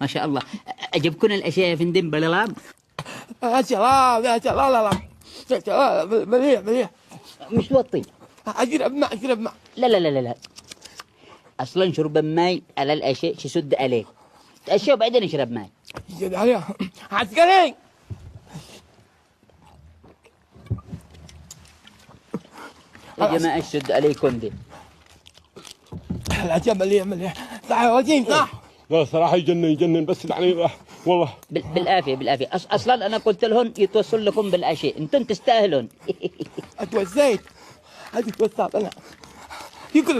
ما شاء الله. أجبكن الأشياء يا فندم بلالام. يا سلام يا سلام، لا لا يا سلام، مليح مليح. مش توطي. اشرب ماء اشرب ماء. لا لا لا لا لا، أصلا شرب الماي على الأشياء يسد عليك، تأشياء وبعدين اشرب ماي. زيد عليها عسكري. يا جماعة يسد عليكم دي. الاشياء مليح مليح، صح يا وزين صح. لا صراحة يجنن يجنن، بس يعني والله بالعافية بالعافية. أصلا أنا قلت لهم يتوصل لكم بالأشياء، أنتم تستاهلون. اتوزيت، هذه توسعت انا. يقولوا